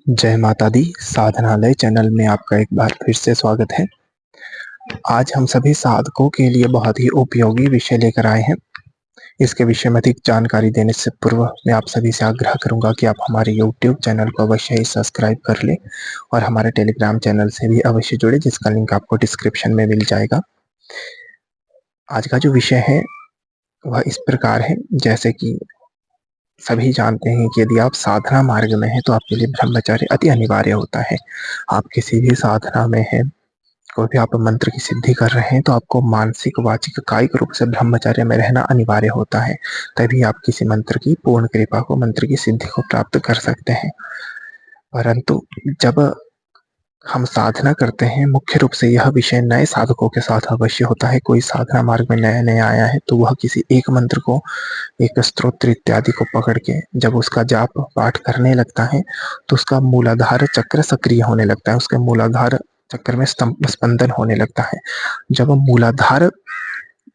जय माता दी। साधनालय चैनल में आपका एक बार फिर से स्वागत है। आज हम सभी साधकों के लिए बहुत ही उपयोगी विषय लेकर आए हैं। इसके विषय में अधिक जानकारी देने से पूर्व मैं आप सभी से आग्रह करूंगा कि आप हमारे यूट्यूब चैनल को अवश्य ही सब्सक्राइब कर लें और हमारे टेलीग्राम चैनल से भी अवश्य जुड़े, जिसका लिंक आपको डिस्क्रिप्शन में मिल जाएगा। आज का जो विषय है वह इस प्रकार है, जैसे कि सभी जानते हैं कि यदि आप साधना मार्ग में हैं तो आपके लिए ब्रह्मचर्य अति अनिवार्य होता है। आप किसी भी साधना में हैं, कोई भी आप मंत्र की सिद्धि कर रहे हैं तो आपको मानसिक, वाचिक, कायिक रूप से ब्रह्मचर्य में रहना अनिवार्य होता है। तभी आप किसी मंत्र की पूर्ण कृपा को, मंत्र की सिद्धि को प्राप्त कर सकते हैं। परंतु जब हम साधना करते हैं, मुख्य रूप से यह विषय नए साधकों के साथ अवश्य होता है। कोई साधना मार्ग में नया-नया आया है तो वह किसी एक मंत्र को, एक स्तोत्र इत्यादि को पकड़ के जब उसका जाप पाठ करने लगता है तो उसका मूलाधार चक्र सक्रिय होने लगता है। उसके मूलाधार चक्र में स्पंदन होने लगता है। जब मूलाधार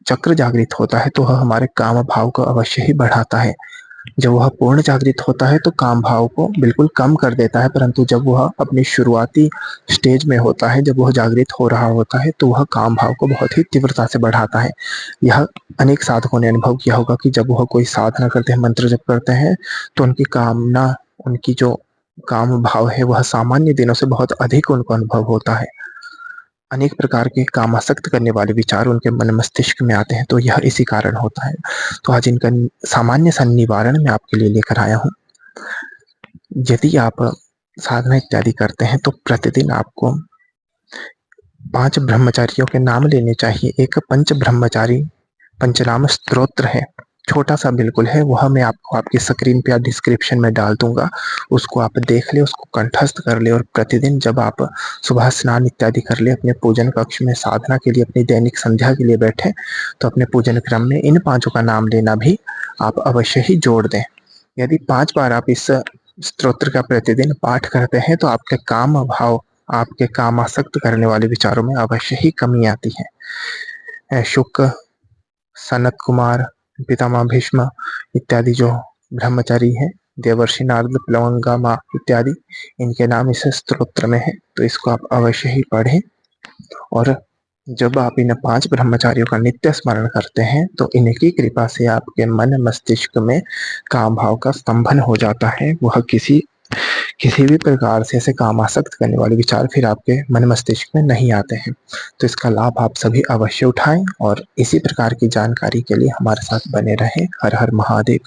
चक्र जागृत होता है तो वह हमारे काम भाव को अवश्य ही बढ़ाता है। जब वह पूर्ण जागृत होता है तो काम भाव को बिल्कुल कम कर देता है, परंतु जब वह अपनी शुरुआती स्टेज में होता है, जब वह जागृत हो रहा होता है तो वह काम भाव को बहुत ही तीव्रता से बढ़ाता है। यह अनेक साधकों ने अनुभव किया होगा कि जब वह कोई साधना करते हैं, मंत्र जप करते हैं तो उनकी कामना, उनकी जो काम भाव है वह सामान्य दिनों से बहुत अधिक उनको अनुभव होता है। अनेक प्रकार के कामासक्त करने वाले विचार उनके मन मस्तिष्क में आते हैं, तो यह इसी कारण होता है। तो आज इनका सामान्य सा निवारण मैं आपके लिए लेकर आया हूँ। यदि आप साधना इत्यादि करते हैं तो प्रतिदिन आपको 5 ब्रह्मचारियों के नाम लेने चाहिए। एक पंच ब्रह्मचारी पंचनाम स्तोत्र है, छोटा-सा बिल्कुल है, वह मैं आपको आपकी स्क्रीन पे या डिस्क्रिप्शन में डाल दूँगा। उसको आप देख लें, उसको कंठस्थ कर लें और प्रतिदिन जब आप सुबह स्नान इत्यादि कर लें, अपने पूजन कक्ष में साधना के लिए, अपनी दैनिक संध्या के लिए बैठें, तो अपने पूजन क्रम में इन 5 का नाम लेना भी आप अवश्य ही जोड़ दें। यदि 5 बार आप इस स्तोत्र का प्रतिदिन पाठ करते हैं, तो आपके काम भाव, आपके कामासक्त करने वाले विचारों में अवश्य ही कमी आती है। शुक, सनत कुमार, पितामह भीष्म इत्यादि जो ब्रह्मचारी हैं, देवर्षि नारद, प्लवंगामा इत्यादि, इनके नाम इस स्तोत्र में है, तो इसको आप अवश्य ही पढ़ें। और जब आप इन 5 ब्रह्मचारियों का नित्य स्मरण करते हैं तो इनकी कृपा से आपके मन मस्तिष्क में काम भाव का स्तंभन हो जाता है। वह किसी भी प्रकार से ऐसे कामासक्त करने वाले विचार फिर आपके मन मस्तिष्क में नहीं आते हैं। तो इसका लाभ आप सभी अवश्य उठाएं और इसी प्रकार की जानकारी के लिए हमारे साथ बने रहें। हर हर महादेव।